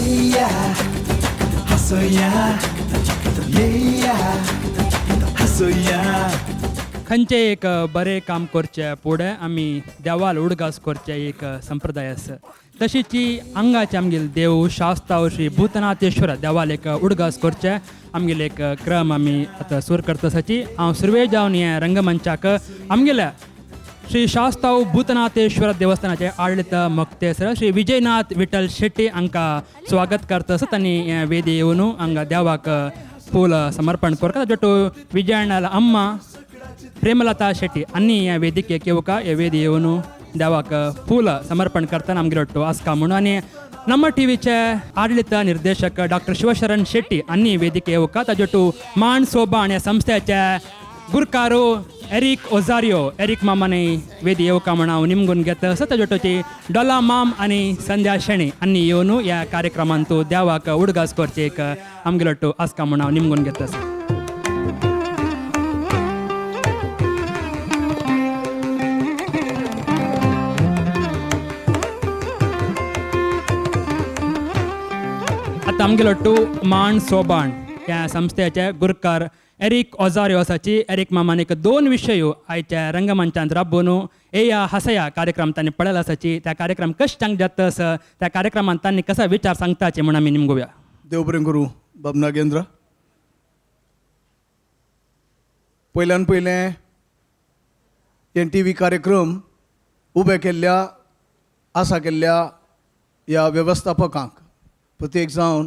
yeah, हसूया, yeah, हसूया. खंयचे एक बरें काम करचे फुडें आमी देवाल उडगास करचे एक संप्रदाय आसा. तशीच हांगाचे आमगेले देव शास्ताव श्री भूतनाथेश्वर देवाल एक उडगास करचे आमगेले एक क्रम आमी आतां सुरू करता आसाची. हांव सुरवेळ जावन हे रंगमंचाक आमगेल्या श्री शास्ताव भूतनाथेश्वर देवस्थानाचे आडಳಿತ मुक्तेसर श्री विजयनाथ विठ्ठल शेट्टी हांकां स्वागत करता आसत आनी हे वेदी येवन हांगा देवाक फूल समर्पण करता. ताजे विजयनाला अम्मा प्रेमलता शेट्टी अन्नी ह्या वेदिकेक येवका हे वेदी येवन देवाक फूल समर्पण करतना आमगे रट्टो आसका म्हणून. आनी ನಮ್ಮ ಟಿವಿचे ಆಡಳಿತ ನಿರ್ದೇಶಕ ಡಾಕ್ಟರ್ ಶಿವಶರಣ್ ಶೆಟ್ಟಿ ಅನ್ನಿ ವೇದಿಕೆ येवका. ताजे माण सोबाण ह्या संस्थेचे गुरकारो एरिक ओझारियो एरिक मामाने वेदी येवका म्हण हांव निमगून घेता आसा. ताजे डॉला माम आनी संध्या शेणी अन्नी येवन ह्या कार्यक्रमांत देवाक उडगास करचे एक आमगे रट्टो आसका म्हण हांव निमगून घेता आसा. आमगेलो माण सोबाण ह्या संस्थेचे गुरकार एरिक ओझारियो आसाची. एरिक मामान एक 2 विशय आयच्या रंगमंचांत राबोवन या हसया कार्यक्रम तांणी पळयला आसाची. त्या कार्यक्रम कशें सांग जाता आसा त्या कार्यक्रमांत तांणी कसा विचार सांगताचे म्हण आमी निमगोवया. देव बरें करूं बाब नागेंद्र. पयल्यान पयलें हे टी व्ही कार्यक्रम उबे केल्ल्या आसा केल्ल्या ह्या वेवस्थापकांक प्रत्येक जावन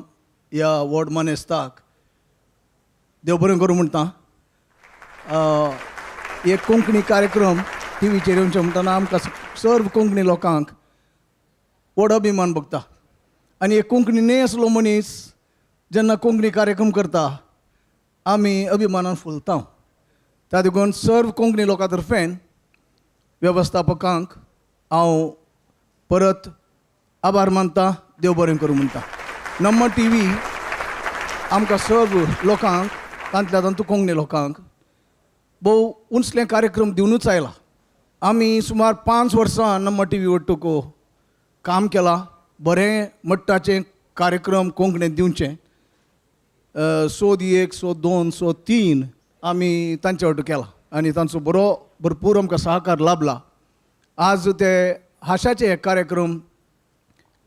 ह्या वॉर्ड मानेस्ताक देव बरें करूं म्हणटा. एक कोंकणी कार्यक्रम टी व्हीचेर येवचें म्हणटना आमकां सर्व कोंकणी लोकांक व्हड अभिमान भोगता. आनी एक कोंकणी न्हय आसलो मनीस जेन्ना कोंकणी कार्यक्रम करता आमी अभिमानान फुलता. त्या देखून सर्व कोंकणी लोकां तर्फेन वेवस्थापकांक हांव परत आभार मानता. देव बरें करूं म्हणटा. नम्मा टी व्ही आमकां सर्व लोकांक तांतल्या तांतू कोंकणी लोकांक भोव उंचलें कार्यक्रम दिवनूच आयला. आमी सुमार 5 वर्सां नम्मा टी व्ही वट्टूक काम केलां. बरें मट्टाचें कार्यक्रम कोंकणींत दिवचें. 100 100 3 आमी तांचे वांटो केला आनी तांचो भरपूर आमकां सहकार लाभला. आज ते हास्याचे कार्यक्रम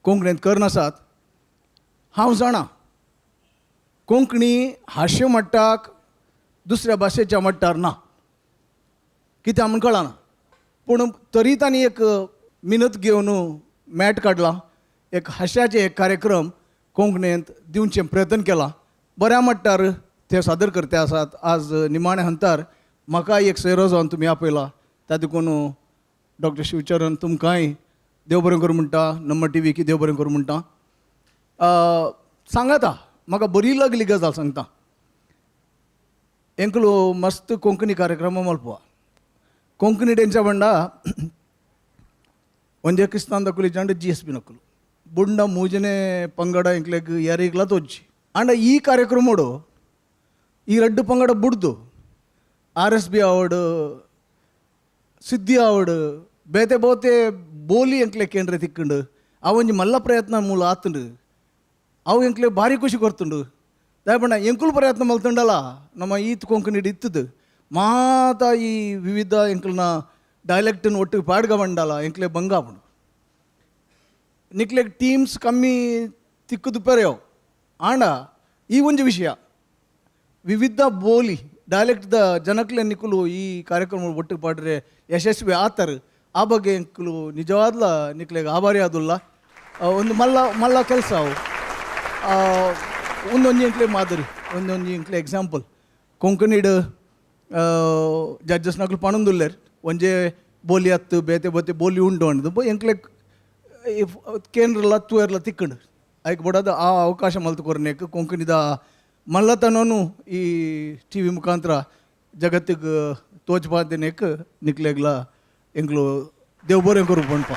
कोंकणींत करनासात. हांव जाणा कोंकणी हास्य मट्टाक दुसऱ्या भाशेच्या मट्टार ना कित्याक म्हण कळना. पूण तरी तांणी एक मिनत घेवन मॅट काडला. एक हास्याचे एक कार्यक्रम कोंकणींत दिवचें प्रयत्न केला. बऱ्या मट्टार ते सादर करते आसात. आज निमाणे हंतार म्हाका एक सोयरो जावन तुमी आपयला. त्या देखून डॉक्टर शिवचरण तुमकांय देव बरें करूं म्हणटा. नम्मा टी व्हीक देव बरें करूं म्हणटा. सांगाता म्हाका बरी लागली गजाल सांगता. एकलो मस्त कोंकणी कार्यक्रम मलपा कोंकणी डेंच्या बंडा ಒಂದೇ ಕ್ರಿಸ್ತಾನ್ ದಕ್ಕುಲಿಜಾಂಡ GSP ನಕ್ಕಲು ಬುಂಡ ಮೂಜನೆ ಪಂಗಡ ಇಂಕ್ಲೆಗ್ ಯಾರಿಗ್ಲ ತೋಜಿ ಅಂಡ ಈ ಕಾರ್ಯಕ್ರಮಡು ಈ ರಡ್ಡು ಪಂಗಡ ಬುಡ್ದು RSB ಆವಡು ಸಿದ್ಧಿ ಆವಡು ಬೇತೆ ಬೋತೆ ಬೋಲಿ ಎಂಕ್ಲೆ ಕೇಂದ್ರ ತಿಕ್ಕಂಡು ಅವೊಂಜಿ ಮಲ್ಲ ಪ್ರಯತ್ನ ಮೂಲ ಆತುಂಡು ಅವು ಎಂಕ್ಲೆ ಭಾರಿ ಖುಷಿ ಕೊರ್ತುಂಡು. ದಯಪಂಡ ಎಂಕುಲು ಪ್ರಯತ್ನ ಮಲ್ತುಂಡಲ್ಲ ನಮ್ಮ ಈತ್ ಕೊಂಕಣಿಡ್ ಇತ್ತದು ಮಾತ ಈ ವಿವಿಧ ಎಂಕಲ್ನ ಡೈಲೆಕ್ಟನ್ನು ಒಟ್ಟಿಗೆ ಪಾಡ್ಗ ಬಂಡಲ್ಲ ಎಂಕ್ಲೆ ಬಂಗಾಪುಂಡು. ನಿಕ್ಲೆಗ್ ಟೀಮ್ಸ್ ಕಮ್ಮಿ ತಿಕ್ಕುದು ಪೆರೆಯೋ ಆಂಡ ಈ ಒಂಜಿ ವಿಷಯ ವಿವಿಧ ಬೋಲಿ ಡೈಲೆಕ್ಟ್ದ ಜನಕ್ಲೆ ನಿಕ್ಕುಲು ಈ ಕಾರ್ಯಕ್ರಮ ಒಟ್ಟಿಗೆ ಪಾಡ್ರೆ ಯಶಸ್ವಿ ಆತರು. ಆ ಬಗ್ಗೆ ಎಂಕುಲು ನಿಜವಾದ್ಲ ನಿಕ್ಲೆಗೆ ಆಭಾರಿ ಆದುಲ್ಲ. ಒಂದು ಮಲ್ಲ ಕೆಲಸ ಅವು ಒಂದೊಂದು ಎಂಕ್ಲೆ ಮಾದರಿ ಒಂದೊಂದು ಎಂಕ್ಲೆ ಎಕ್ಸಾಂಪಲ್ ಕೊಂಕಣಿಡ್ ಜಡ್ಜಸ್ ನಕ್ಲು ಪಣಂದುಲ್ಲೇರ್ ಒಂಜೆ ಬೋಲಿ ಹತ್ತು ಬೇತೆ ಬೋತೆ ಬೋಲಿ ಉಂಡು ಅಂಡದು ಎಂಕ್ಲೆ ಕೇಂದ್ರಲ ತೂಯರ್ಲ ತಿಕ್ಕಂಡು ಐಕ್ ಬಡದ ಆ ಅವಕಾಶ ಮಲ್ತು ಕೊರನೇಕ್ ಕೊಂಕಣಿದ ಮಲ್ಲತನೂ ಈ ಟಿ ವಿ ಮುಖಾಂತರ ಜಗತ್ತಿಗೆ ತೋಚ್ಪಾದೇನೇಕ್ ನಿಕ್ಲೆಗ್ಲ ಎಂಕ್ಲು ದೇವ್ ಬರೆं करू पणपा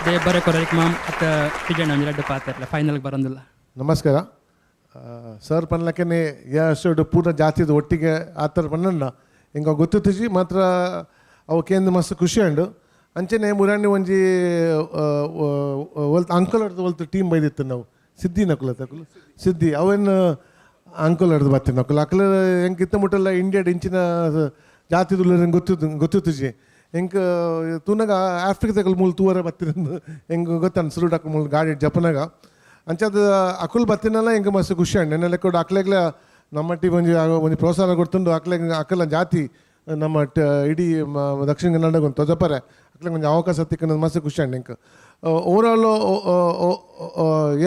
देव बरें करूं एक माम आतां पिजण रड्ड पात्र ಫೈನಲ್ಗೆ ಬರೋದಿಲ್ಲ. ನಮಸ್ಕಾರ ಸರ್ ಪನ್ಲಕ್ಕೆ ಎಷ್ಟು ಪೂರ್ಣ ಜಾತಿದ ಒಟ್ಟಿಗೆ ಆ ಥರ ಪನ್ನ ಹಿಂಗೆ ಗೊತ್ತಿತ್ತು ಮಾತ್ರ ಅವಕ್ಕೇಂದು ಮಸ್ತ್ ಖುಷಿ ಉಂಡು. ಅಂಚೆನೆ ಮುರಾಣಿ ಒಂಜಿ ಒಲ್ತ ಅಂಕಲ್ ಹೊಡೆದು ಒಲ್ತು ಟೀಮ್ ಬೈದಿತ್ತು ನಾವು ಸಿದ್ದಿ ನಕುಲ ತಕುಲು ಸಿದ್ದಿ ಅವೇನು ಅಂಕಲ್ ಹೊಡೆದು ಬರ್ತೀನಿ ನಕುಲು ಅಕಲ ಹೆಂಗೆ ಇತ್ತ ಮುಟ್ಟಲ್ಲ ಇಂಡಿಯಾಡ್ ಇಂಚಿನ ಜಾತಿದುಲ್ಲ ಗೊತ್ತಿತ್ತು ಹೆಂಗೆ ತೂನಾಗ ಆಫ್ರಿಕಾದಾಗ ಮೂಲ ತೂವರೆ ಬರ್ತಿರಂದು ಹೆಂಗೆ ಗೊತ್ತಾನ ಸುರುಡು ಹಾಕಿ ಮೂಲ ಗಾಡಿ ಜಪನಾಗ ಅಂಚದ ಅಕುಲ್ ಬರ್ತೀನಲ್ಲ ಹೆಂಗೆ ಮಸ್ತ್ ಖುಷಿ ಅಂಡ್ ನೆನ್ನೆಲ್ಲ ಕೂಡ ಅಕ್ಲೆಗ್ಲ ನಮ್ಮ ಟೀಮ್ ಒಂದು ಪ್ರೋತ್ಸಾಹ ಕೊಡ್ತುಂಡು ಅಕ್ಕಲ ಜಾತಿ ನಮ್ಮ ಇಡೀ ದಕ್ಷಿಣ ಕನ್ನಡಕ್ಕೆ ಒಂದು ತೊಜಪರೆ ಅಕ್ಲೆ ಒಂದು ಅವಕಾಶ ತಿಕ್ಕ ಮಸ್ತ್ ಖುಷಿ ಅಂಡ್ ಹೆಂಗೆ ಓವರಾಲ್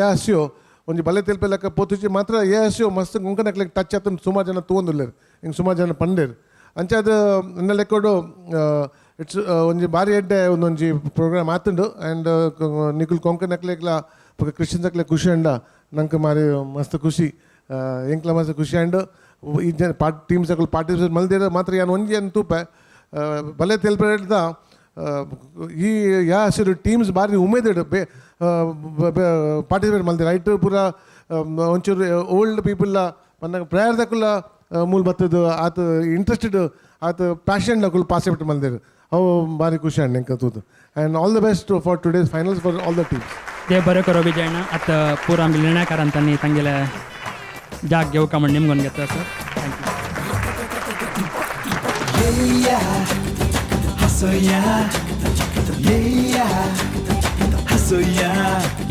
ಎಸ್ ಯು ಒಂದು ಬಲೆ ತೆಲ್ಪೆಲ್ಲಕ್ಕ ಪೋತುಚಿ ಮಾತ್ರ ಎಸ್ ಯು ಮಸ್ತ್ ಗುಂಕನಕ್ಲೆ ಟಚ್ ಆತಂದು ಸುಮಾರು ಜನ ತಗೊಂಡಿಲ್ಲೇರು ಹಿಂಗೆ ಸುಮಾರು ಜನ ಪಂಡೇರು ಅಂಚಾದ ನನ್ನ ಲೆಕ್ಕೋಡು ಇಟ್ಸ್ ಒಂಜಿ ಬಾರಿ ಎಡ್ಡೆ ಒಂದೊಂಜಿ ಪ್ರೋಗ್ರಾಮ್ ಆತುಂಡು ಆ್ಯಂಡ್ ನಿಖುಲ್ ಕೊಂಕನಕ್ಲೆಗ್ಲ ಕ್ರಿಶ್ಚಿಯನ್ಸ್ ಅಕ್ಲೆ ಖುಷಿ ಅಂಡ ನಂಗೆ ಮಾರಿ ಮಸ್ತ್ ಖುಷಿ ಎಂಕ್ಲ ಮಸ್ತ್ ಖುಷಿ ಅಂಡ್ ಈ ಜನ ಟೀಮ್ಸ್ ಅಕ್ಲು ಪಾರ್ಟಿಸಿಪೇಟ್ ಮಲ್ದಿರ ಮಾತ್ರ ಏನು ಒಂಜಿ ಏನು ತೂಪೆ ಬಲೆ ತೆಲ್ಪೆಡ್ದ ಈ ಯಾ ಹಸಿರು ಟೀಮ್ಸ್ ಬಾರಿ ಉಮೇದಿಡು ಪಾರ್ಟಿಸಿಪೇಟ್ ಮಲ್ದಿರ ರೈಟ್ ಪೂರ ಒಂಚೂರು ಓಲ್ಡ್ ಪೀಪಲ್ ಮನ್ನಾಗ ಪ್ರೇಯರ್ದಕ್ಕುಲ್ಲ ಮೂಲ ಬತ್ತದು ಆತ ಇಂಟ್ರೆಸ್ಟೆಡ್ ಆತ ಪ್ಯಾಷನ್ ನಕುಲ್ ಪಾರ್ಟಿಸಿಪೇಟ್ ಮಲ್ದಿರು ಅವು ಭಾರಿ ಖುಷಿ ಅಂಡ್ ಹೆಂಗೆ ತೂತು and all the best for today's finals for all the teams ते बरें करो विजयना आतां पूर आमी निर्णयकारांनी तांगेले जाग घेवका म्हण निमगोन घेता सर थँक्यू yeah हसोया yeah हसोया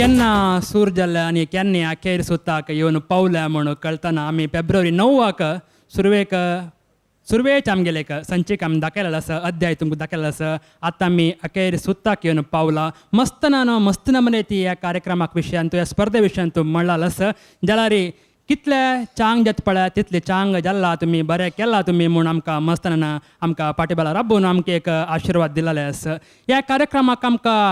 केन्ना सूर जाल्ले आनी केन्ना अखेर सुताक येवन पावल्या म्हूण कळटना आमी फेब्रुवारी 9 सुरवेक सुरवेच आमगेले एक संचीक आमी दाखयलेलो आसा अध्याय तुमकां दाखयलेलो आसा आतां आमी अखेर सुताक येवन पावला मस्त नमने ती ह्या कार्यक्रमाक विशयान तूं ह्या स्पर्धे विशयान तूं म्हणलेलो आसा जाल्यार कितले चांग जाता पळय तितले चांग जाल्ला तुमी बरें केला तुमी म्हूण आमकां मस्ताना आमकां पाटीबाला राबोवन आमकां एक आशिर्वाद दिलेले आसा ह्या कार्यक्रमाक आमकां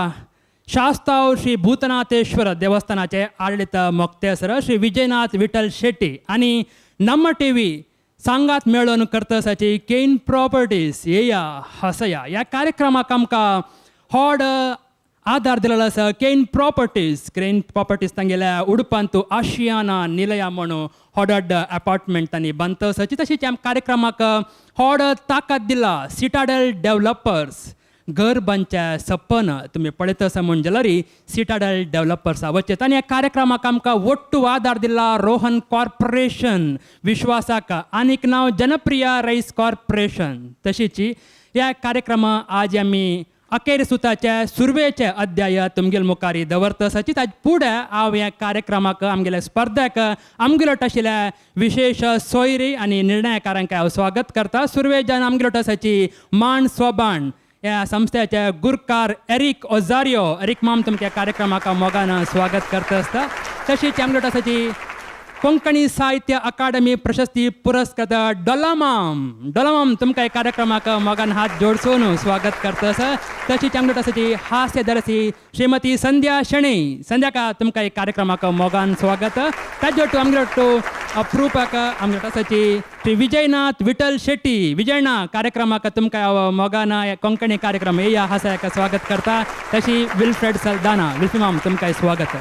शास्ताव श्री भूतनाथेश्वर देवस्थानाचे आडಳಿತ मोक्तेसर श्री विजयनाथ विठ्ठल शेट्टी आनी ನಮ್ಮ टीव्ही सांगात मेळोन करतसाची केन प्रॉपर्टीज येया हसया ह्या कार्यक्रमाक आमकां व्हड आदार दिलेलो आसा केन प्रॉपर्टीज तांगेल्या उडपान तूं आशियाना निलया म्हणून व्हड अपार्टमेंटांनी बांदतसाची तशीच ह्या कार्यक्रमाक व्हड ताकद दिला सिटाडेल डेव्हलपर्स घर बांदच्या सपन तुमी पळयत आसा म्हण जाल्यार सिटाडेल डेव्हलपर्सा वचत आनी ह्या कार्यक्रमाक आमकां वट्टू आदार दिला रोहन कॉर्पोरेशन विश्वासाक आनीक नांव जनप्रिया रायस कॉर्पोरेशन तशीच ह्या कार्यक्रमा आज आमी अखेर सुताचे सुरवेचे अध्याय तुमगेल मुखारी दवरतसाची ताजे फुडें हांव ह्या कार्यक्रमाक आमगेल्या स्पर्धेक आमगेलो आशिल्ल्या विशेष सोयरी आनी निर्णयकारांक हांव स्वागत करता सुरवेजान आमगेलो आसाची मांड सोबाण ह्या संस्थेचे गुरकार एरिक ओझारियो एरिक माम तुमच्या कार्यक्रमाक मोगान स्वागत करता आसता तशीच आमगेलो आसाची कोंकणी साहित्य अकादमी प्रशस्ती पुरस्कृत डोलामाम तुमकां कार्यक्रमाक मोगान हात जोडसून स्वागत करता आसा तशीच आमगेलो आसाची हास्य दरसी श्रीमती संध्या शेणै संध्याका तुमकां कार्यक्रमाक मोगान स्वागत ताजे आमगेलो अप्रूपक आमगेलो आसाची श्री विजयनाथ विठ्ठल शेट्टी विजयना कार्यक्रमाक तुमकां मोगान कोंकणी कार्यक्रम येया हास्याक स्वागत करता तशी विल्फ्रेड सल्दाना विल्फिमाम तुमकां स्वागत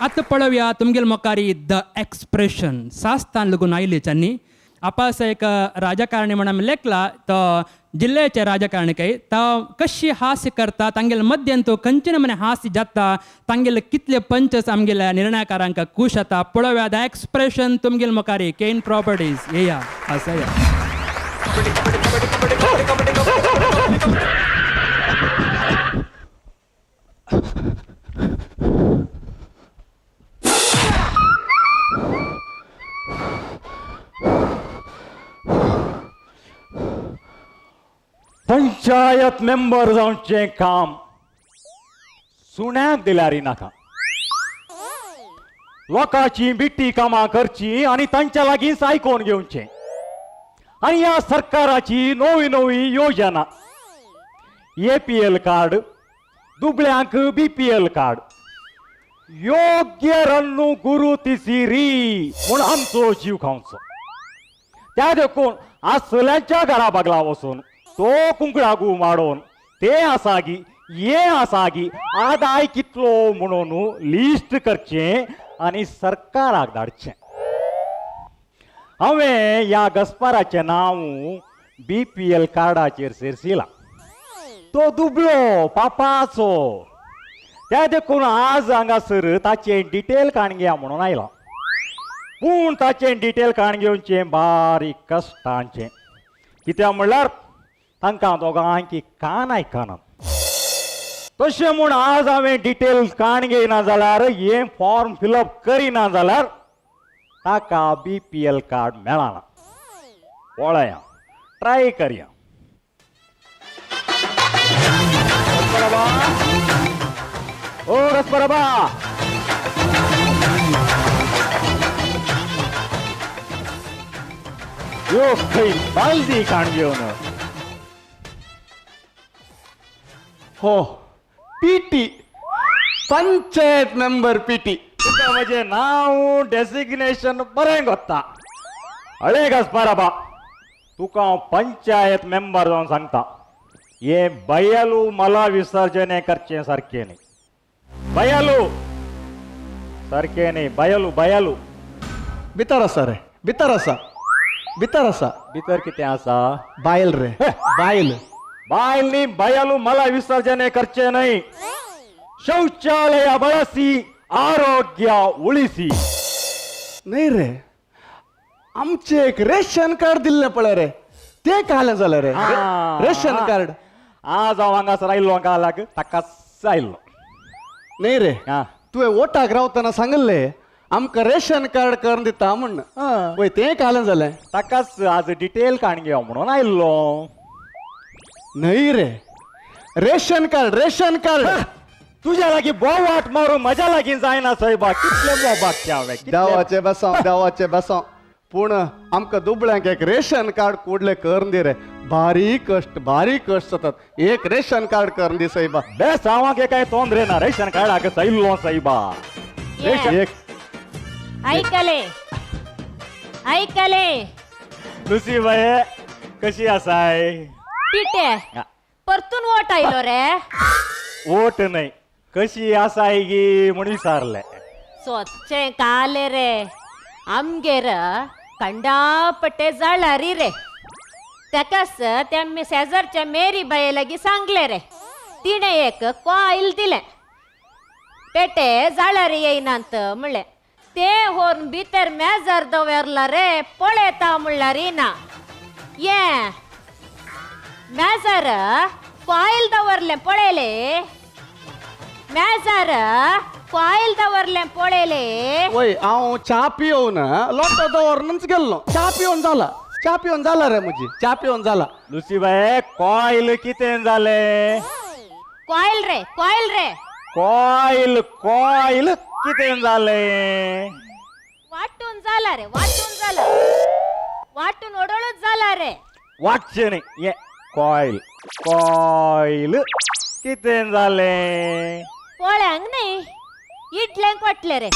आतां पळोवया तुमगेल मोकारी द एक्सप्रेशन सास्तान लागून आयलीच्यांनी आपास एक राजकारणी म्हणून आमी लेखला तो जिल्ल्याचे राजकारणी काही तो कशी हास्य करता तांगेले मध्यन तो खंयचे नमुने हास्य जाता तांगेले कितले पंचस आमगेल्या निर्णयकारांक खूश जाता पळोवया द एक्सप्रेशन तुमगेल मोकारी केन प्रॉपर्टीज येया हासया पंचायत मेंबर जावचे काम सुण्याक दिल्यारी नाका लोकांची बिट्टी कामां करची आणि तांच्या लागींच आयकोन घेवचे आणि ह्या सरकाराची नवी योजना APL कार्ड दुबळ्यांक BPL कार्ड योग्य रन्नू गुरु तिसिरी म्हूण आमचो जीव खावचो त्या देखून असल्यांच्या घरा बागला वचून तो कुंकळागू माडोन ते आसागी ये आसागी आदाय कितलो म्हणून लिस्ट करचे आणि सरकाराक धाडचे हांवें ह्या गस्पाराचें नांव BPL कार्डाचेर सेरसिलां तो दुबळो पापाचो त्या देखून आज हांगासर ताचे डिटेल काणग्या म्हणून आयला पूण ताचे डिटेल काणग्योचे बारीक कश्टांचे कित्याक म्हणल्यार तांकां दोगांकी कान आयकना तशें म्हूण आज हांवें डिटेल काणगे ना जाल्यार हे फॉर्म फिलअप करिना जाल्यार ताका BPL कार्ड मेळना पळया ट्राय करया ओ रसपराबा यो खंय बालदी काणग्योन हो PT पंचायत मेंबर PT तुका म्हजें नांव डेसिग्नेशन बरें गोत्ता अळे गसपराबा तुका हांव पंचायत मेंबर जावन सांगता हे बयालू मला विसर्जन करचें सारकें न्ही बयालू सारकें न्ही बयालू बयालू भितर आसा रे भितर आसा भितर आसा भितर कितें आसा बायल रे बायल बायल न्ही बयालू मला विसर्जन करचें न्ही शौचालय ಬಳಸಿ आरोग्य उಳಿಸಿ नाही रे आमचे एक रेशन कार्ड दिल्लें पळय रे ते कालें जालें रे रेशन कार्ड आज हांव हांगासर आयिल्लो गालाक ताकाच आयिल्लो नाही रे आं. तुवें वोटाक रावतना सांगलें आमकां रेशन कार्ड करून दिता म्हण वय तें कालें जालें ताकाच आज डिटेल काणगे म्हणून आयिल्लो नाही रे रेशन कार्ड तुझ्या लागीं बोवाट मारून म्हज्या लागीं जायना सायबा कितले बोबाक हांवें देवाचे बसाव पूण आमकां दुबळ्यांक एक रेशन कार्ड कुडलें करून दी रे बारीक कश्ट जातात एक रेशन कार्ड करून दी सायबा बेस हांवाक काय तोंदरे ना रेशन कार्डाक सायिल्लो सायबा एक ऐकले लुसी बाये कशी आसाय पिटे हा. परतून वोट आयलो रे वोट नाही कशी आसाय गी म्हणून विचारले स्वच्छ काले रे आमगेर कंडापटे जळारी रे तेकाच त्या शेजारच्या मेरी बाये लागी सांगले रे तिने एक कॉईल दिले पेटे जळारी येईनांत म्हणले ते होन भितर मेजर दवरला रे पळेता म्हणल्यार ना ये मेजर कॉईल दवरले पळेले मेजर कॉईल दवरले पळेले वय हांव च्या पियोन लोटो दवरनूच गेल्लो च्या पियोन जाला रे म्हजी च्या पियोन जाला लुसी बाये कॉईल कितें जालें कॉईल रे कॉईल कितें जालें वाटून जाला रे वाटून ओडळूच जाला रे वाटचें न्ही ये कॉईल कितें जालें पोळ्यांक नाही इडल्यांक वाटले रे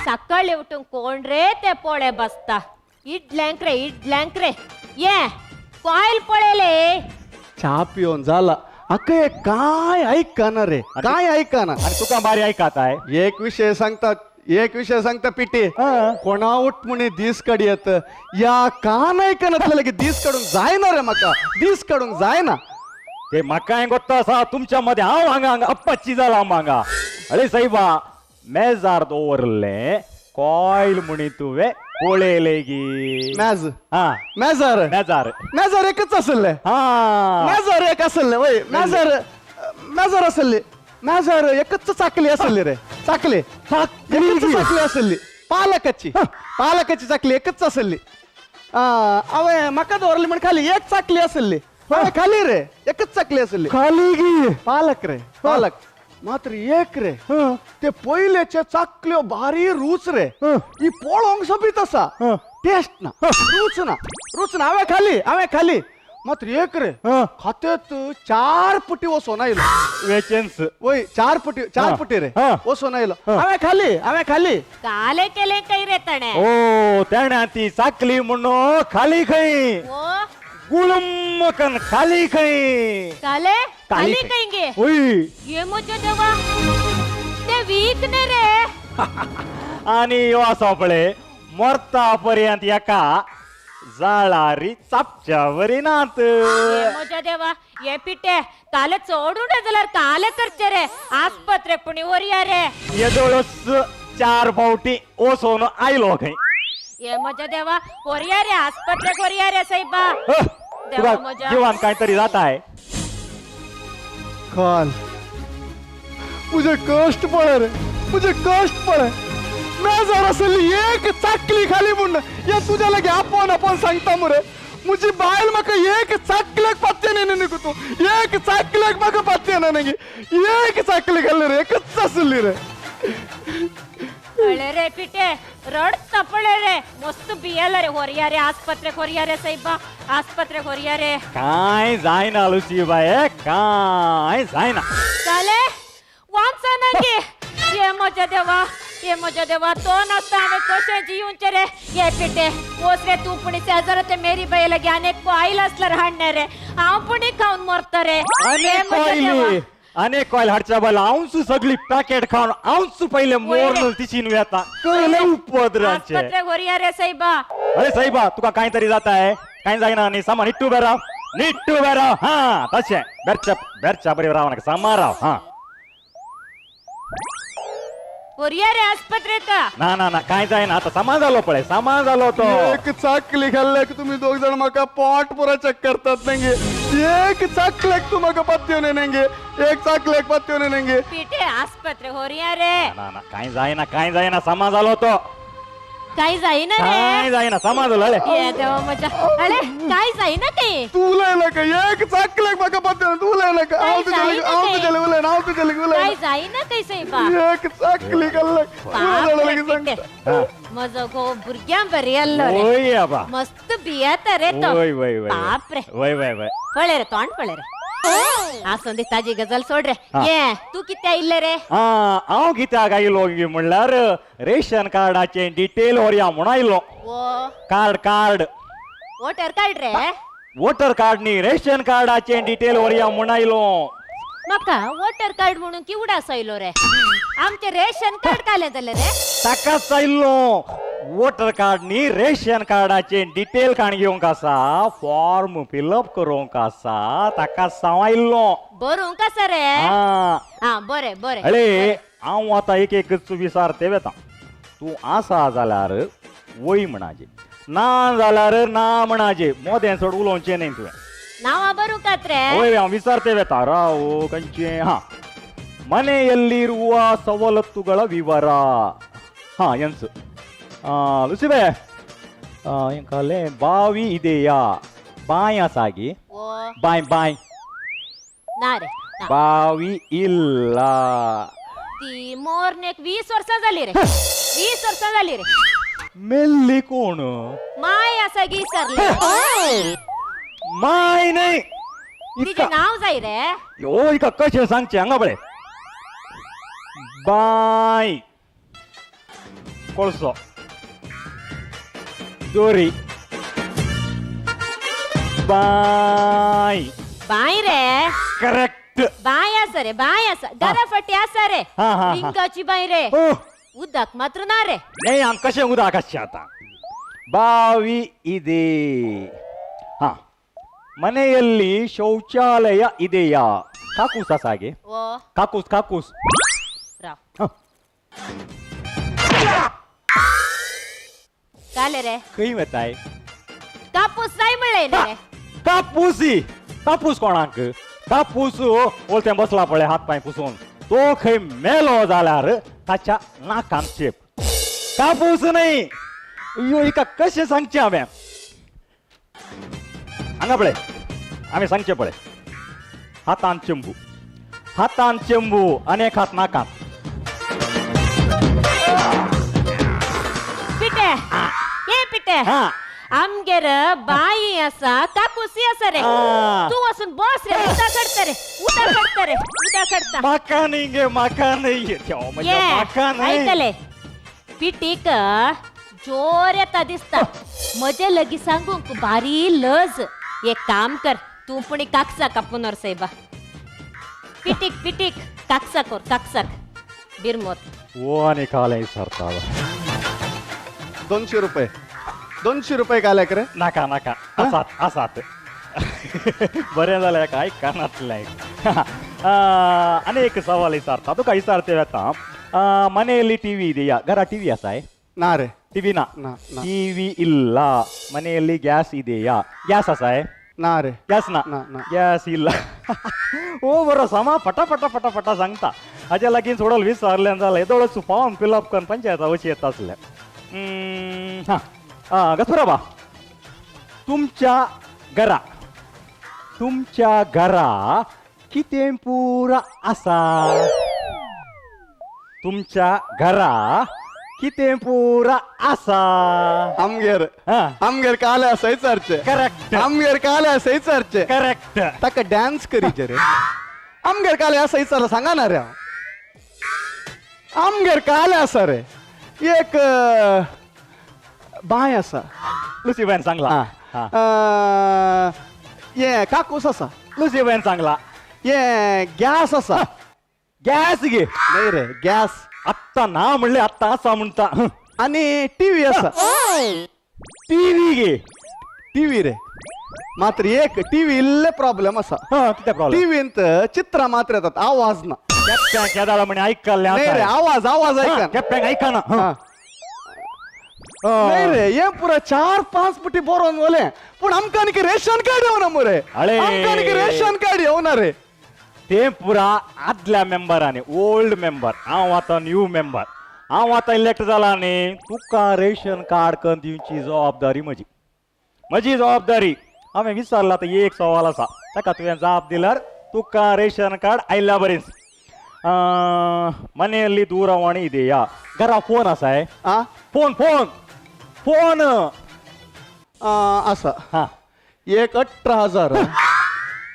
सकाळी उठून कोण रे ते पोळे बसता इडल्यांक रे ये कॉईल पळेले च्या पियोन जाला अके काय ऐकना रे काय ऐकना आणि तुका मारी आयकाताय एक विषय सांगता पिटी कोणा उठ म्हणे दीस काडयत या कान ऐकना लगे दीस काडून जायना रे म्हाका दीस काडूंक जायना ते म्हाकाय गोत्ता आसा तुमच्या मध्ये हांव हांगा अप्पाची जाला हांगा अरे सायबा मेजार दवरले कॉईल म्हणी तुवें पळयले गी मॅज हा मेजर मेजार एकच आसले हा मेजर एक आसले वय मेजर आसले मेजर एकच चाकली आसली रे चाकली आसली पालकाची चाकली एकच आसली हांवें म्हाका दवरली म्हण खाली एक चाकली आसली खाली रे एकच चाकली आसली खाली गी पालक मात्र एक रे ते पयलेचे चाकल्यो भारी रूच रे ही पळोवंक सोबीत आसा टेस्ट ना रूच ना हांवें खाली मात्र एक रे खात्यात 4 पुटी वचोन आयलो वेचन्स वय 4 पुटी रे वचोन आयलो हांवें खाली काले केले काही रे तणे ओ तेण्या ती चाकली म्हणून खाली खंय ओ गुळुम्मकन खाली खंय काले काली खाली काही गे होय ये मुझे देवा ते वीक ने रे आणि यो आसा पळय मरता पर्यंत एका जाळारी चापच्यावरी नात मजा देवा ये पिटे काले चोडून जाल्यार काले करचे रे आस्पत्रे पुणी वरया रे येदोळस 4 फावटी ओसोन आयलो खंय ये मजा देवा वरया रे आस्पत्रे वरया रे साहेबा तुका मजा. जीवान काहीतरी जात आहे काल मुझे कष्ट पड़े रे मुझे कष्ट पड़े मैं जरा से एक चाकली खाली मुंड या तुझ्या लगे आपण सांगता मुरे मुझे बायल मका एक चाकलेक पत्ते नाही निघू तू एक चाकलेक मका पत्ते नाही एक चाकली खाल्ले रे एकच असली रे अळे रे पिटे रडता पळे रे मस्त बियाला रे होरिया रे आस्पत्रे होरिया रे साहेबा आस्पत्रे होरिया रे काय जायना लुसीबाई काय जायना चाले वांचा नागे ये मजा देवा तो नसता आम्ही कशे जीवनचे रे ये पिटे ओसरे तू पुणी शेजार ते मेरी बाईला गे अनेक आईल असलं राहणार रे हांव पुणी खाऊन मरत रे अनेक कॉईल हाडच्या बाला आऊंसू सगळी पॅकेट खाऊन आऊंसू पहिले मोरल तिची येता कळले उपद्राचे आस्पत्रे होरिया रे साहेबा अरे साहेबा तुका काहीतरी जात आहे काही जाईना आणि सामान नीट उभे राव हा तसे बेरच्या बरी राव नका सामान राव हा होरिया रे आस्पत्रेत ना काय जाईना आता सामान झालो तो एक चाकली खाल्ले की तुम्ही दोघ जण मका पोट पुरा चेक करतात नाही एक चाकलेक तू मका पत्ते नाही एक चाकलेक पत्ते नाही पिटे आस्पत्रे होरिया रे ना काय जाईना सामान झालो तो काही जाईना रे काय जाईना सामान झालं अरे ये देवा मजा अरे काही जाईना काही तुला का एक चाकलेक मका पत्ते तुला का काय जाईना उले काही जाईना काही साहेबा एक चाकली खाल्ले मज गो भुरग्यां बरी आल्लो रे ओय आबा मस्त बियाता रे तो वय बाप रे वय पळे रे तोंड पळे रे आसोंदी ताजी गजल सोड रे ये तू किती आइल्ले रे हांव कित्याक आयलो म्हणल्यार रेशन कार्डाचे डिटेल या म्हूण आयलो वो कार्ड वोटर कार्ड रे वोटर कार्ड नी रेशन कार्डाचे डिटेल या म्हूण आयलो म्हाका वोटर कार्ड म्हणून किवडा सयलो रे आमचे रेशन कार्ड काले जाले रे ताकाच आयलो वोटर कार्ड नी रेशन कार्डाचे डिटेल काण घेवंक आसा फॉर्म फिलअप करूंक आसा ताका सांवायल्लो बरोवंक आसा रे हा बरे बरे अरे हांव आतां एकच विचारते वेता तूं आसा जाल्यार वय म्हणाजे ना जाल्यार ना म्हणाजे मोदें चड उलोवचें न्ही तुवें नावा बरोवकात रे वय हांव विचारते वेता राव कंचे हा ಮನೆಯಲ್ಲಿರುವ ಸವಲತ್ತುಗಳ ವಿವರ ಹಾ ಎನ್ಸು ಲುಸಿಬೆ ಕಾಲೆ ಬಾವಿ ಇದೆಯಾ ಬಾಯ ಸಾಗಿ ಓ ಬಾಯ್ ना रे ना. ಬಾವಿ ಇಲ್ಲ ती मोरनेक 20 वर्सां जाली रे 20 वर्सां जाली रे मेल्ली कोण माय आसा गी सरले माय नाही तिचे नाव जाय रे यो इका कशें सांगचें हांगा पळय बाय कोळसो दोरी बाय बाय रे करेक्ट बाय आसा रे बाय आसा गराफटी आसा रे हा, हा, हा. लिंगाची बाय रे उदक मात्र ना रे नाही हांग कशें उदक आसचें आतां ಬಾವಿ ಇದೆ ಹಾ ಮನೆಯಲ್ಲಿ ಶೌಚಾಲಯ ಇದೆಯಾ ಕಾಕೂಸ್ ಅಸಾಗೆ ओ ಕಾಕೂಸ್ राव ಹ. काले रे खंय वताय कापूस जाय म्हणले रे कापूस कोणाक कापूस ओलतें बसला पळय हात पांय पुसून तो खंय मेलो जाल्यार ताच्या नाकान चेप कापूस न्हय अयो हिका कशें सांगचें हांवें हांगा पळय आमी सांगचें पळय हातान चेंबू अनेक हात नाकान पिटे ये पिटे हा आमगेर बाई आसा कापूसी आसा रे आ. तू वचून बस रे उदक काडता रे उदक काडता म्हाका न्हय गे म्हाका न्हय देव म्हज्या म्हाका न्हय आयकले पिटीक जोर येता दिसता मजे लगी सांगूंक भारी लज एक काम कर तू पुणी काकसा कापून साहेबा पिटीक काकसा कर काकसाक बिरमोत ओ आनी कालें विचारता 200 रुपये 200 रुपये घालायक रे नाका नाका असात असात बरें जालें काय कानातले अनेक सवाल विचारता तुका विचारते आता ಮನೆಯಲ್ಲಿ ಟಿವಿ ಇದೆಯಾ ಗರ ಟಿವಿ ಅಸಾಯ್ ನಾ ರೇ ಟಿವಿನ ನಾ ನಾ ಟಿವಿ ಇಲ್ಲ ಮನೆಯಲ್ಲಿ ಗ್ಯಾಸ್ ಇದೆಯಾ ಗ್ಯಾಸ್ ಅಸಾಯ್ ನಾ ರೇ गॅस ना ना, ना. गॅस इल्ला ओ बरं समा पटा पटा पटा पटा सांगता हाज्या लागीं सोडल विचारल्यान जालें येदोळच फॉर्म फिलअप करून पंचायता वची येता आसले हां गसपुराबा तुमच्या घरा कितें पुरा आसा तुमच्या घरा कितें पुरा आसा आमगेर काले असा विचारचे करेक्ट आमगेर काले असा विचारचे करेक्ट ताका डान्स करीचे रे आमगेर काले असा विचारला सांगा ना रे हांव. आमगेर काले असा रे एक बाय असा लुसीबाईन सांगला हा ये काकूस असा लुसीबाईन सांगला ये गॅस असा गॅस घे नाही रे गॅस आत्ता ना म्हणले आत्ता असा म्हणता आणि टीव्ही असा टीव्ही घे टीव्ही रे मात्र एक टीव्ही इल्ले प्रॉब्लेम असा हा किती प्रॉब्लेम टीव्हींत चित्र मात्र येतात आवाज ना कॅप्टन केदारा म्हणे ऐकले नाही रे आवाज ऐका कॅप्टन ऐका ना हा. नाही रे हे पुरा 4-5 पुटी बरोवन बोले पण आमकां रेशन कार्ड येवना मरे अळे. आमकां रेशन कार्ड येवना रे ते पुरा आदल्या मेंबराने ओल्ड मेंबर हांव आतां न्यू मेंबर हांव आतां इलेक्ट जाला न्ही तुका रेशन कार्ड करून दिवची जबाबदारी म्हजी जबाबदारी हांवें विचारला आतां एक सवाल आसा ताका तुवें जाप दिल्यार तुका रेशन कार्ड आयल्या बरेंच ಮನೆಯಲ್ಲಿ ದೂರವಾಣಿ ಇದೆಯಾ ಗರ ಫೋನ್ ಅಸಾಯ್ आ फोन फोन फोन असा हा एक 18,000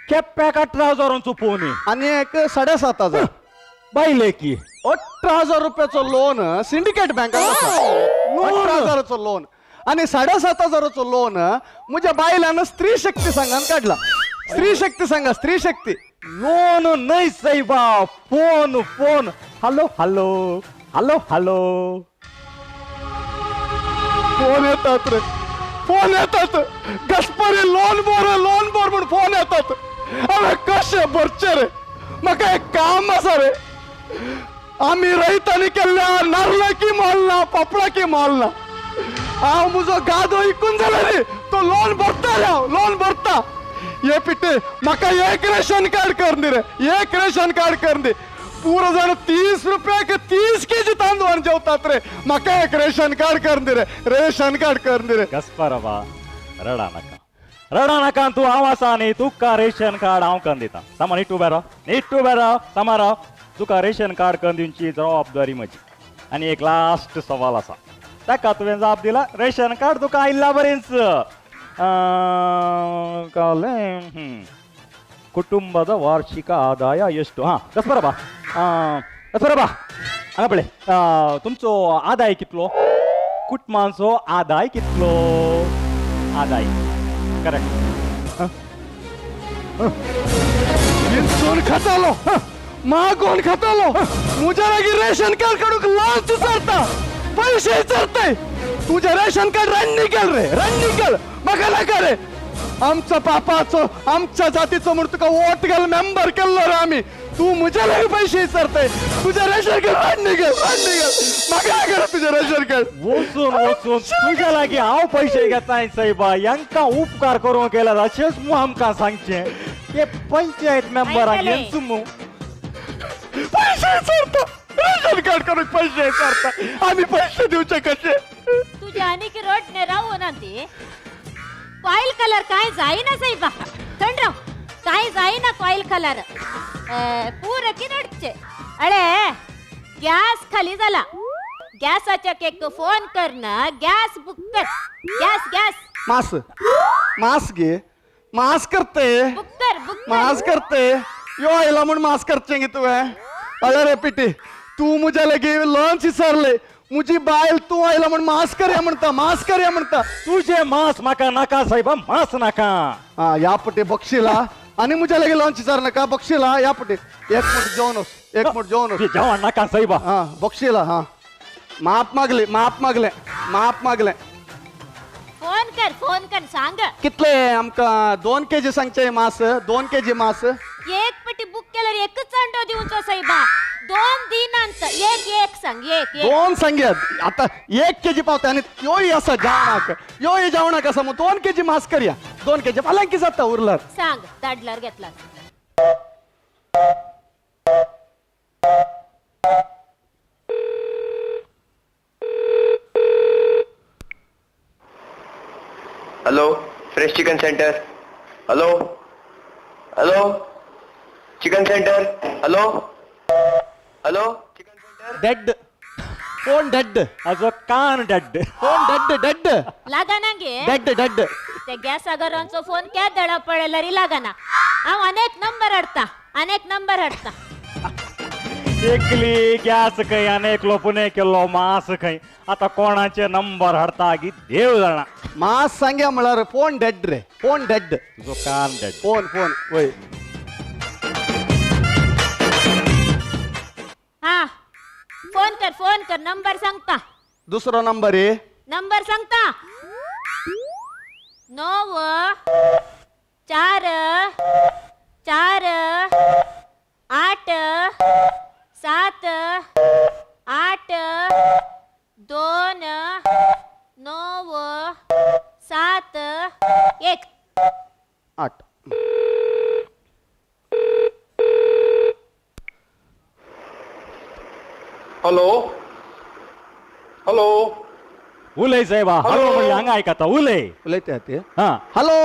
केप्याक 18,000 फोन आहे आणि एक 7,500 बायले की 18,000 रुपयाचं लोन सिंडिकेट बँकात 18,000चं लोन आणि 7,500चं लोन मुझ्या बायलानं स्त्री शक्ती संघान काढला स्त्री शक्ती संघा स्त्री शक्ती लोन नाही साहेबा phone phone hello hello hello hello phone येतात रे फोन येतात गसपरी लोन बोर म्हणून फोन येतात अरे कसे भरचे रे मग एक काम असा रे आम्ही रैतानी केल्या नारळ की मालना पापडा की मालना हांव मुजो गादो इकून जाला रे तो लोन भरता रे लोन भरता ये पिटे म्हाका एक रेशन कार्ड कर दी रे एक रेशन कार्ड कर दी पूरा जण 30 रुपये के 30 केजी तांदूळ जेवतात रे म्हाका एक रेशन कार्ड कर दी रे रेशन कार्ड कर दी रे गस्पारबा रडा नका तू आवासा न्ही तुका रेशन कार्ड हांव करून दिता सामा नीट उबे राव समाराव तुका रेशन कार्ड करून दिवची जबाबदारी म्हजी आनी एक लास्ट सवाल आसा ताका तुवें जाप दिला रेशन कार्ड तुका आयिल्ल्या बरेंच ಕುಟುಂಬದ ವಾರ್ಷಿಕ ಆದಾಯ ಎಷ್ಟು हां गसपराबा हांगा पळय तुमचो आदाय कितलो कुटुंबाचो आदाय कितलो आदाय करेक्ट इंचून खातालो मागून खातालो मुझ्या लागी रेशन कार्ड काढूक लाच विचारता पैसे विचारताय तुझे रेशन कार्ड रन निकल बघा नका रे आमच्या पापाचो आमच्या जातीचो म्हणून तुका वोट घाल मेंबर केल्लो रे आम्ही तू मुझ्या लागी पैसे विचारताय तुझे रेशन कार्ड रन निकल बघा नका रे तुझे रेशन कार्ड वचून तुझ्या लागी हांव पैसे घेताय साहेबा यांका उपकार करूंक केला अशेंच मू आमकां सांगचें ते पंचायत मेंबराक ऐकले. येवचो मू पैसे विचारता रेशन कार्ड करून पैसे विचारता आम्ही पैसे देऊचे कसे तुझ्या आणि रोडने राहू ना ते कॉईल कलर काय जाईना साहेबा थंड राव काय जाईना कॉईल कलर पूर की नडचे अळे गॅस खाली झाला गॅसाच्या केक फोन कर ना गॅस बुक कर गॅस मास घे मास करते बुक कर मास करते यो आयला म्हणून मास करचे गे तुवें अरे रे पिटी तू मुझ्या लगे लंच विसरले मुझी बायल तू आयला म्हणून मास करया म्हणता तुझे मास म्हाका नाका साहेबा मास नाका हा या पटे बक्षीला आणि मुझ्या लगे लंच विचार नका बक्षीला या पटे एक मुठ जेवण ते जेवण नाका साहेबा हा बक्षीला हा माप मागले फोन कर सांग कितले आमका 2 kg सांगचे मास 2 kg मास एक पटी बुक केल्यावर एकच अंडो दिवचो साहेबा 2 दिनांत एक सांग एक 2 सांग्यात आता 1 kg पावते आणि योही असा जेवणाक असा मग 2 kg मास करूया 2 kg फाल्यां की जाता उरला सांग दाडल्यार घेतला hello fresh chicken centre hello hello chicken centre hello hello chicken centre dead phone dead अजो कान डड्ड फोन डेड लागा ना गे डेड ते गॅस अगरांचो फोन क्या दडा पडल्यारी लागाना हांव अनेक नंबर हडता एकली गॅस खंय अनेक लोपुने केलो मास खंय आता कोणाचे नंबर हाडता गी देव जाणा मास सांग्या म्हळ्यार फोन डेड रे फोन डेड तुजो कान डड्ड फोन वय हा फोन कर नंबर सांगता दुसरो नंबर आहे नंबर सांगता 9 4 4 8 7 8 2 9 7 1 8 हॅलो हॅलो उलय साहेबा हॅलो म्हणजे हांगा आयकता उलय उलयते ते हा हॅलो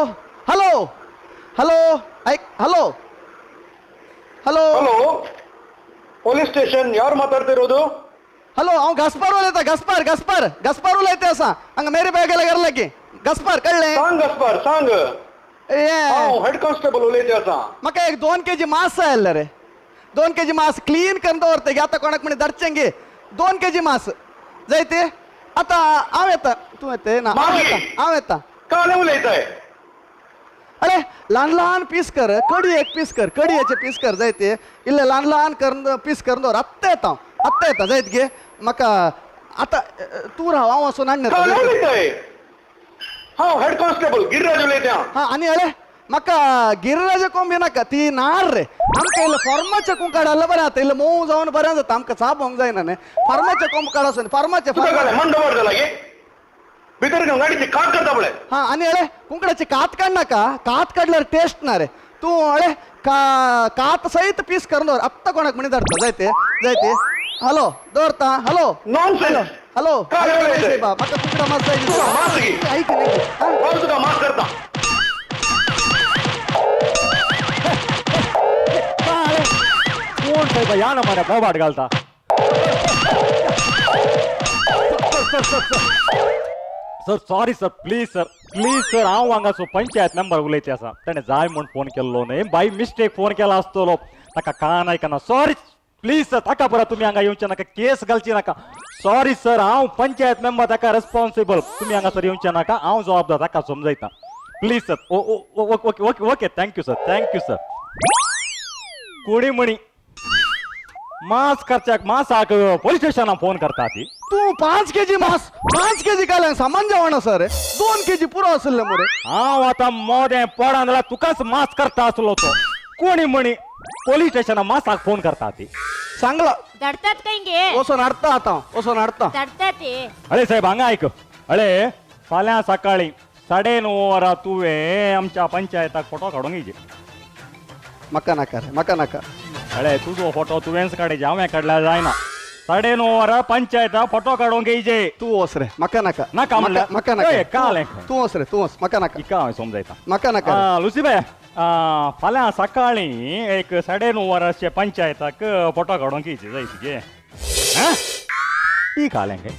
हॅलो हॅलो ऐक hello hello hello police station ಯಾರು ಮಾತಾಡ್ತಿರೋದು हॅलो हांव गस्पार उलयता गस्पार उलयता असा हांगा मेरे बॅगेला गेले गस्पार कळ्ळें सांग गस्पर सांग ए हांव हेड कॉन्स्टेबल उलयते आसा म्हाका एक 2 kg मास जाय आसले रे 2 kg मास क्लीन करून दवरता गे आतां कोणाक म्हणे धाडचें गे 2 kg मास जाय ते आतां हांव येता तूं येते ना हांव येता काले उलयताय अरे ल्हान पीस कर कडी एक पीस कर कडीचे पीस कर जाय ते इल्ले ल्हान करून पीस करून दवर आत्ता येता जायत गे म्हाका आतां तूं राव हांव वचून हाडून काले येता उलयताय हांव हेड कॉन्स्टेबल गिरिराज उलयतां हा आनी अरे म्हाका गिरिराज कोंबी नाका ती नार रे आमकां इल्ले फॉर्माचे कोंब काडले बरें जाता इल्ले मोव जावन बरें जाता आमकां चाबोंक जायना न्ही फॉर्माचे कोंब काडसून फॉर्माचे मंडवाड जाला गे भितर घेवन गाडीची काट करता पळय हा आनी अळे कुंकडाची कात काड नाका कात काडल्यार टेस्ट ना रे तूं अळे कात सहित पीस करून दवर आत्ता कोणाक म्हणे धाडटा जाय ते हॅलो दवरता हॅलो नॉनसेन्स हॅलो काय उलयताय? म्हाका कुंकडा मास जाय तुका मास गे ऐक न्ही हांव तुका माफ करता कोण साहेबा या ना माझ्या बोबाट घालता sir sorry sir please sir हांव हांगाचो पंचायत मेंबर उलयते आसा ताणें जाय म्हूण फोन केल्लो न्ही बाय मिस्टेक फोन केला आसतलो ताका कान आयकना सॉरी प्लीज सर ताका बरं तुमी हांगा येवचे नाका केस घालची नाका सॉरी सर हांव पंचायत मेंबर ताका रेस्पॉन्सिबल तुमी हांगासर येवचे नाका हांव जबाबदार ताका समजयता please sir okay thank you sir कोणी म्हणी मास करच्याक मासाक पोलीस स्टेशनाक फोन करता ती तूं 5 kg मास 5 kg काल्यान सामान जेवण आसा रे 2 kg पुरो आसले मरे हांव आतां मोदें पडान जाल्यार तुकाच मास करता आसलो तो कोणी म्हणी पोलीस स्टेशनाक मासाक फोन करता ती सांगला धडतात काही गे वचून हाडटा आतां वचून हाडटा धडतात ते अरे साहेब हांगा आयक अळे फाल्यां सकाळीं 9:30 वरां तुवें आमच्या पंचायताक फोटो काडूंक येयचे म्हाका नाका रे म्हाका नाका अळे तुजो फोटो तुवेंच काडचे हांवें काडल्यार जायना 9:30 वरां पंचायताक फोटो काडूंक येयचे तूं वच रे म्हाका नाका नाका म्हणल्यार म्हाका नाका कालें तूं वच रे तूं वच म्हाका नाका इका हांवें समजयता म्हाका नाका लुसीबाय फाल्यां सकाळीं एक 9:30 वरांचे पंचायताक फोटो काडूंक येयचे जाय तुगे ती कालें काय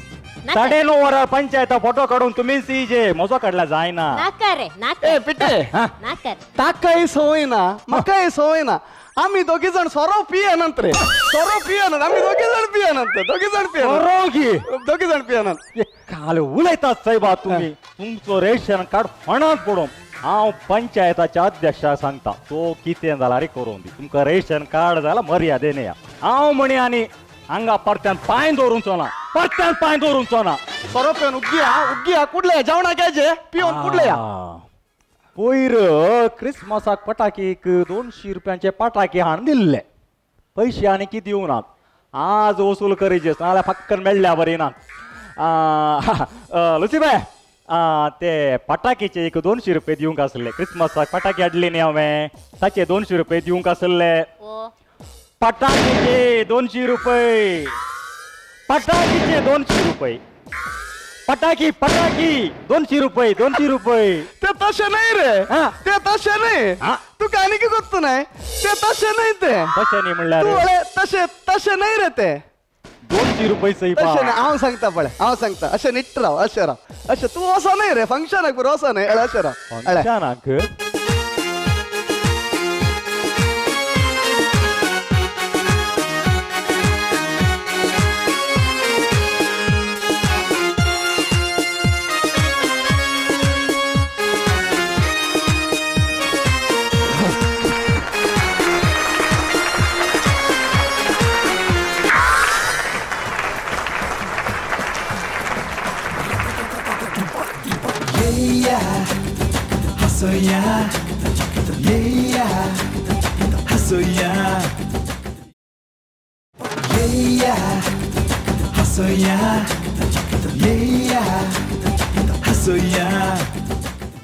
9:30 वरां पंचायताक फोटो काडून तुमीच येयचे म्हजो काडल्यार जायना नाका रे नाका ए पिटे नाका ताकाय संवय ना म्हाकाय संवय ना आमी दोगी जाण सोरो पियेनात रे सोरो पियेनात आमी दोगी जाण पियेनात दोगी जाण पियेनात काल उलयतात साहेबा तुम्ही तुमचो रेशन कार्ड फणांत पडोवन हांव पंचायताच्या अध्यक्षाक सांगता तो कितें जाल्यार करून दी तुमकां रेशन कार्ड जाल्यार मर्यादेन या हांव म्हणी आनी हांगा परत्यान पांय दवरूंचो ना परत्यान पांय दवरूंचो ना सोरोप्यान उग्गी कुठले जेवणा घ्यायचे पिऊन कुठले या पयर क्रिसमसाक पटाकेक 200 रुपयांचे पटाके हाण दिल्ले पैसे आनी कितें दिवनात आज वसूल करीचे नाल्यार फक्कन मेळ्ळ्या बरी ना लुसीबाय ते पटाकेचे एक 200 रुपये दिवंक आसले क्रिसमसाक पटाके हाडले न्ही हांवें ताचे 200 रुपये दिवंक आसले ओ पटाकेचे 200 रुपये पटाकीचे 200 रुपये पटाकी 200 रुपये 200 रुपये ते तसे नाही रे हा. ते तसे नाही हा. तू गाणी की गोष्ट नाही ते तसे नाही ते तशें न्ही म्हणल्यार तू वळे तसे तसे नाही रे ते 200 रुपये सही तसे नाही हांव सांगता पळे हांव सांगता अशें नीट राव अशें तू असो नाही रे फंक्शनाक बरो असो नाही अशें राव अळे. फंक्शनाक हसूया हसूया हसूया हसूया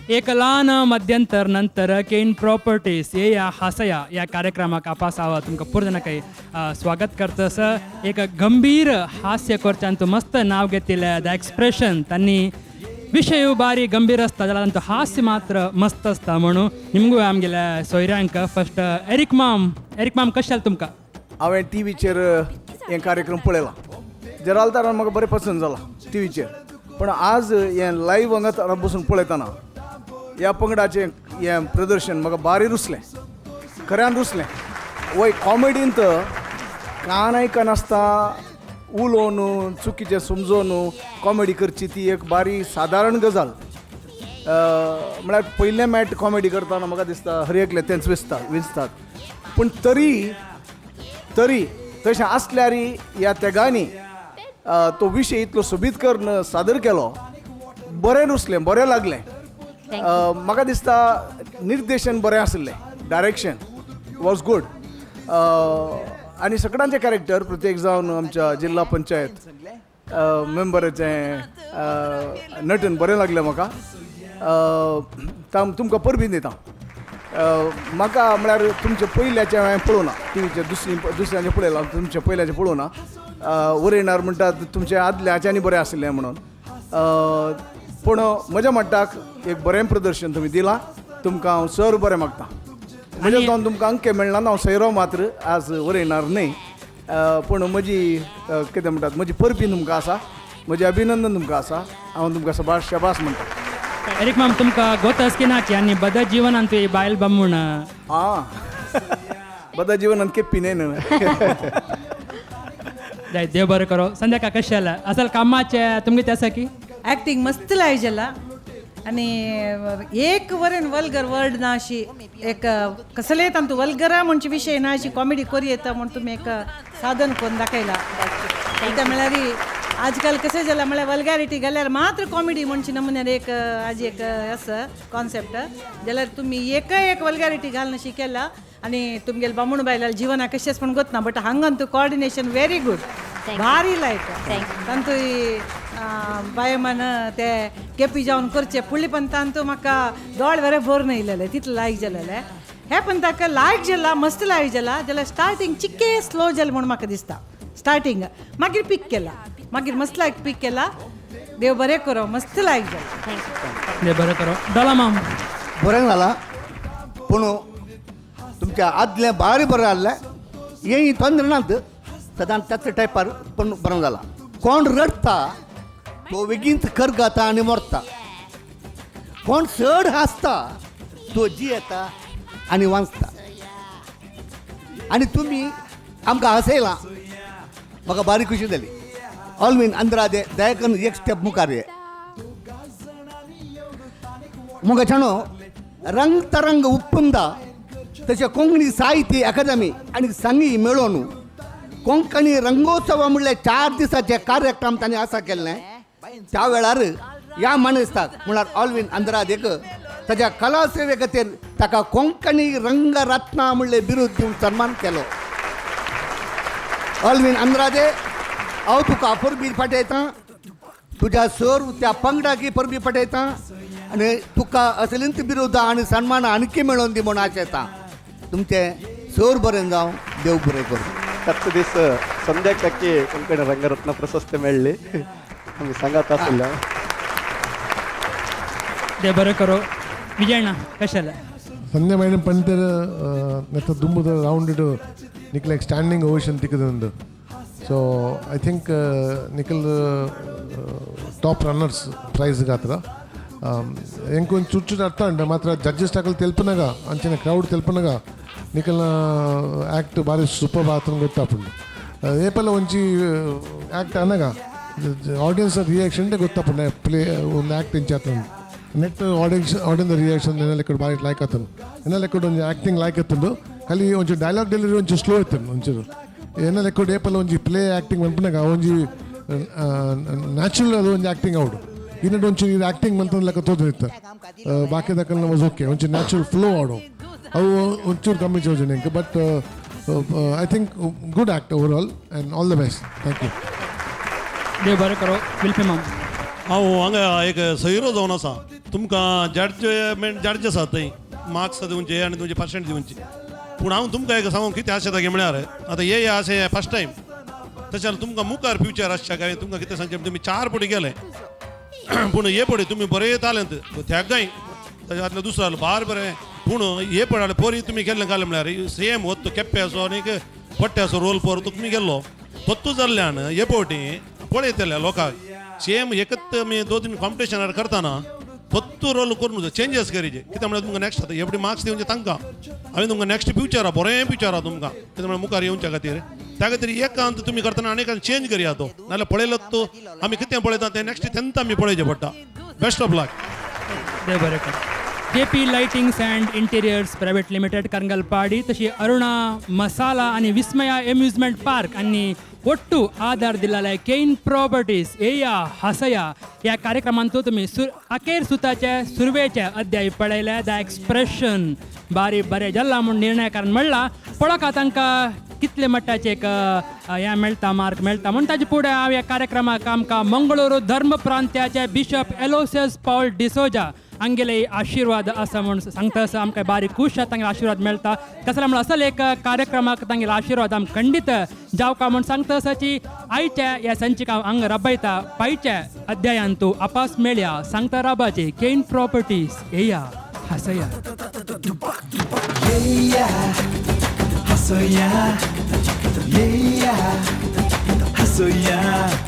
एक ल्हान मध्यंतर नंतर केन प्रॉपर्टीज या हसया या कार्यक्रमाक आपासावा तुमकां पूर्ण काही स्वागत करतस एक गंभीर हास्य करच्यांचो मस्त नाव घेतिल्ले द एक्सप्रेशन त्यांनी विषय बारी गंभीर असता जाल्यार तांचो हास्य मात्र मस्त असता म्हणून निमगूय आमगेल्या सोयऱ्यांक फर्स्ट एरिक माम कशें जालें तुमकां हांवें टीव्हीचेर हे कार्यक्रम पळयला जरालतारान म्हाका बरें पसंद जाला टीव्हीचेर पण आज हे लायव्ह हांगा बसून पळयतना ह्या पंगडाचें हें प्रदर्शन म्हाका बारी रुसलें खऱ्यान रुसलें वय कॉमेडींत कानायका नासता उलोवन चुकीचें समजोवन कॉमेडी करची ती एक बारी सादारण गजाल म्हळ्यार पयलें मॅट कॉमेडी करतना म्हाका दिसता हर एकले तेंच विसतात पूण तरी तशें आसल्यार ह्या तेगांनी तो विशय इतलो सोबीत करून सादर केलो बरें रुसलें बरें लागलें म्हाका दिसता निर्देशन बरें आसलें डायरेक्शन वॉज गूड आनी सगळ्यांचे कॅरेक्टर प्रत्येक जावन आमच्या जिल्हा पंचायत मेंबराचें नटन बरें लागलें म्हाका तुमकां परबीन दिता म्हाका म्हळ्यार तुमचे पयल्याचें हांवें पळोवना टीव्हीचेर दुसऱ्यांचें पळयलां तुमचें पयल्याचें पळोवना वरयणार म्हणटात तुमचें आदल्याच्यांनी बरें आसलें म्हणून पूण म्हज्या मट्टाक एक बरें प्रदर्शन तुमी दिलां तुमकां हांव सर बरें मागतां म्हणजे जावन तुमकां अंके मेळना हांव सैरो मात्र आज वरयणार न्ही पूण म्हजी कितें म्हणटात म्हजी परबी तुमकां आसा म्हजें अभिनंदन तुमकां आसा हांव तुमकां सबास शाबास म्हणटा एरिक माम तुमकां गोतस की ना की आनी बद जिवनान तुवें बायल बामूण आं बदा जिवनान केप्पी न्हय जाय देव बरें करो संध्याकाळ कशें जालें असल कामाचें तुमगे तें आसा की ॲक्टिंग मस्त लायजेला आणि एक वरेन वल्गर वर्ड ना अशी एक कसले तांतू वल्गरा म्हणचे विषय ना अशी कॉमेडी करी येता म्हणून तुम्ही एक साधन करून दाखयला त्या म्हळ्यार आजकाल कशें जालां म्हळ्यार वल्गॅरिटी गेल्यार मात्र कॉमेडी म्हणचे नमुन्यार एक आज एक आसा कॉन्सेप्ट जाल्यार तुमी एक वल्गॅरिटी घालून शिकेला आणि तुमगेले बामूण बायलाल जिवना कशेंच पण गोतना बट हांगान तू कॉर्डिनेशन व्हेरी गुड भारी लायक तांतू बायमान ते केपी जावन करचे फुडली पण तांतू म्हाका दोळ वेरे बोर न्हयलेले तितले लायक जालेले हे पण ताका लायक जाला मस्त लायक जाला जाल्यार स्टार्टींग चिक्के स्लो जालें म्हणून म्हाका दिसता स्टार्टींग मागीर पीक केला मागीर मस्त लायक पीक केला देव बरें करो मस्त लायक जाला देव बरें करो डॉला माम बरें जाला पूण तुमच्या आदलें बारी बरें जाल्लें हें ತೊಂದರೆ नात सदांच त्याच टायपार पण बरें जाला कोण रडता तो बेगीन करगाता आनी मरता कोण चड हांसता तो जियेता आनी वाचता आनी तुमी आमकां हसयलां म्हाका बारी खुशी जाली ऑलमीन अंदरादे दयाकन एक स्टेप मुखार ये मुगा छानो रंग तरंग उप्पुंदा तशें कोंकणी साहित्य अकादमी आनी संगी मेळोवन कोंकणी रंगोत्सव म्हणले 4 दिसाचे कार्यक्रम तांणी असा केल्ले त्या वेळार ह्या मनस्ताक म्हळ्यार ऑल्विन अंद्रादेक ताच्या कला सेवे खातीर ताका कोंकणी रंगरत्ना म्हणले बिरूद दिवन सन्मान केलो. ऑल्विन अंद्रादे हांव तुका परबी फाटयतां, तुज्या सर त्या पंगडाकी परबी फाटयतां आनी तुका असलींच बिरुदां आनी सन्मान आणखी मेळोवन दी म्हणून आशेतां. तुमचें सर बरें जावं, देव बरें करूं. त्याच दीस संध्या टक्के कोंकणी रंगरत्न प्रशस्ती मेळ्ळी. आमी सांगत आसल्या देव बरें करो. विजयಣ್ಣ कशें ಸಂಧ್ಯಾ ಮೇಡಮ್ ಪಂಡಿತರ ನೆತ್ತ ದುಂಬುದ ರೌಂಡ್ ಇಡು ನಿಖಲ್ ಸ್ಟ್ಯಾಂಡಿಂಗ್ ಓವೇಷನ್ ತಿಕ್ಕದಂದು. So I think Nikhil top runners prize ಗಾತ್ರ ಎಂಕೊಂದು ಚುಚ್ಚು ಅರ್ಥ ಅಂಡ ಮಾತ್ರ ಜಡ್ಜಸ್ ಟಾಕಲ್ ತೆಲ್ಪನಾಗ ಅಂಚಿನ ಕ್ರೌಡ್ ತೆಲ್ಪನಾಗ ನಿಖಲ್ನ ಆ್ಯಕ್ಟ್ ಭಾರಿ ಸೂಪರ್ ಆತನ ಗೊತ್ತಾಪುಂಡು. ಏಪಲ್ಲ ಒಂಚಿ ಆ್ಯಕ್ಟ್ ಅನ್ನಗ ಆಡಿಯನ್ಸ್ ರಿಯಾಕ್ಷನ್ ಗೊತ್ತಾಪುಂಡು ಪ್ಲೇ ಒಂದು ಆ್ಯಕ್ಟ್ ಇಂಚಾತಂದು ನೆಟ್ ಆಡಿಯನ್ಸ್ ರಿಯಾಕ್ಷನ್ ಏನೆಲ್ಲ ಭಾರಿ ಲೈಕ್ ಆತನು ಏನೆಲ್ಲ ಒಂದು ಆ್ಯಕ್ಟಿಂಗ್ ಲೈಕ್ ಎತ್ತುಂಡು ಖಾಲಿ ಒಂಚೂರು ಡೈಲಾಗ್ ಡೆಲಿವರಿ ಒಂಚೂರು ಸ್ಲೋ ಎತ್ತನು ಒಂಚೂರು ಏನೆಲ್ಲ ಏಪಲ್ಲ ಒಂಜಿ ಪ್ಲೇ ಆ್ಯಕ್ಟಿಂಗ್ ಮನ್ಪನಾಗ ಒಂಜಿ ನ್ಯಾಚುರಲ್ ಅದು ಒಂದು ಆ್ಯಕ್ಟಿಂಗ್ ಔಡು ಇನ್ನೊಂದು ಒಂಚೂರು ಇದು ಆ್ಯಕ್ಟಿಂಗ್ ಮಂತಂದು ಲೆಕ್ಕ ತೋದಿತ್ತು ಬಾಕಿ ದಕ್ಕಲ್ಲ ವಾಸ್ ಓಕೆ ಒಂಚೂರು ನ್ಯಾಚುರಲ್ ಫ್ಲೋ ಆಡು ಅವು ಒಂಚೂರು ಕಮ್ಮಿ ಚೋಜನೆ ಇಂಕ but I think good act overall and all the best. Thank you. देव बरें करो. विल्पी माम हांव हांगा एक सयरो जावन आसा. तुमकां जड्ज आसा थंय मार्क्स दिवचे आनी तुमचे पर्सेंट दिवचे. पूण हांव तुमकां एक सांगू कितें आशेता गे म्हळ्यार आतां हे अशें फर्स्ट टायम तशें जाल्यार तुमकां मुखार फ्युचर आसचें काय तुमकां कितें सांगचें तुमी 4 फावटी गेले पूण हे फावटी तुमी बरें तालंत त्यागाय ताच्या फाटल्यान दुसरो जालो बार बरें. पूण हे पळय पोरी तुमी केल्लें घालें म्हळ्यार सेम होत केप्पे असो आनीक पट्टे असो रोल पर तुमी गेल्लो तोत्तू जाल्ल्यान हे फावटी पळयतले लोकांक सेम एकच आमी 2-3 कॉम्पिटिशनार करतना फक्त रोल करून चेंजीस करीचे कित्याक म्हळ्यार तुमकां नेक्स्ट आतां एवढी मार्क्स दिवचे तांकां हांवें तुमकां नेक्स्ट फ्युचरा बरें फ्युचरा तुमकां कित्याक म्हळ्यार मुखार येवच्या खातीर त्या खातीर एकांत तुमी करतना आनीक चेंज करया तो नाल्यार पळयलोच तो आमी कितें पळयता तें नेक्स्ट तेंत आमी पळोवचें पडटा. बेस्ट ऑफ लक. देव बरें कर. JP lightings and interiors private limited Karangalpadi तशी अरुणा मसाला आणि विस्मया एम्युजमेंट पार्क आणि ಒಟ್ಟು ಆಧಾರ दिलेल्या केन प्रॉपर्टीज येया हसया या कार्यक्रमांत तुम्ही अखेर सुताच्या सुरवेच्या अध्याय पळयल्या द एक्सप्रेशन बारी बरें जाल्ला म्हूण निर्णय कारण म्हणला पळोवका तांकां कितले मट्टाचे एक हें मेळटा मार्क मेळटा म्हूण ताजे फुडें हांव ह्या कार्यक्रमाक आमकां मंगळूरू धर्म प्रांत्याचे बिशप एलोसियस पॉल डिसोजा हांगेले आशिर्वाद आसा म्हूण सांगता आसा आमकां बारी खूश तांगे आशिर्वाद मेळटा. कसले म्हण असले एक कार्यक्रमाक तांगेलो आशिर्वाद आमकां खंडीत जावका म्हूण सांगता आसाची आयच्या ह्या संचीक हांव हांगा रबयता. पायच्या अध्यायान तूं आपास मेळया सांगता राबाचे केन प्रॉपर्टीज येया हसया. हसया हसया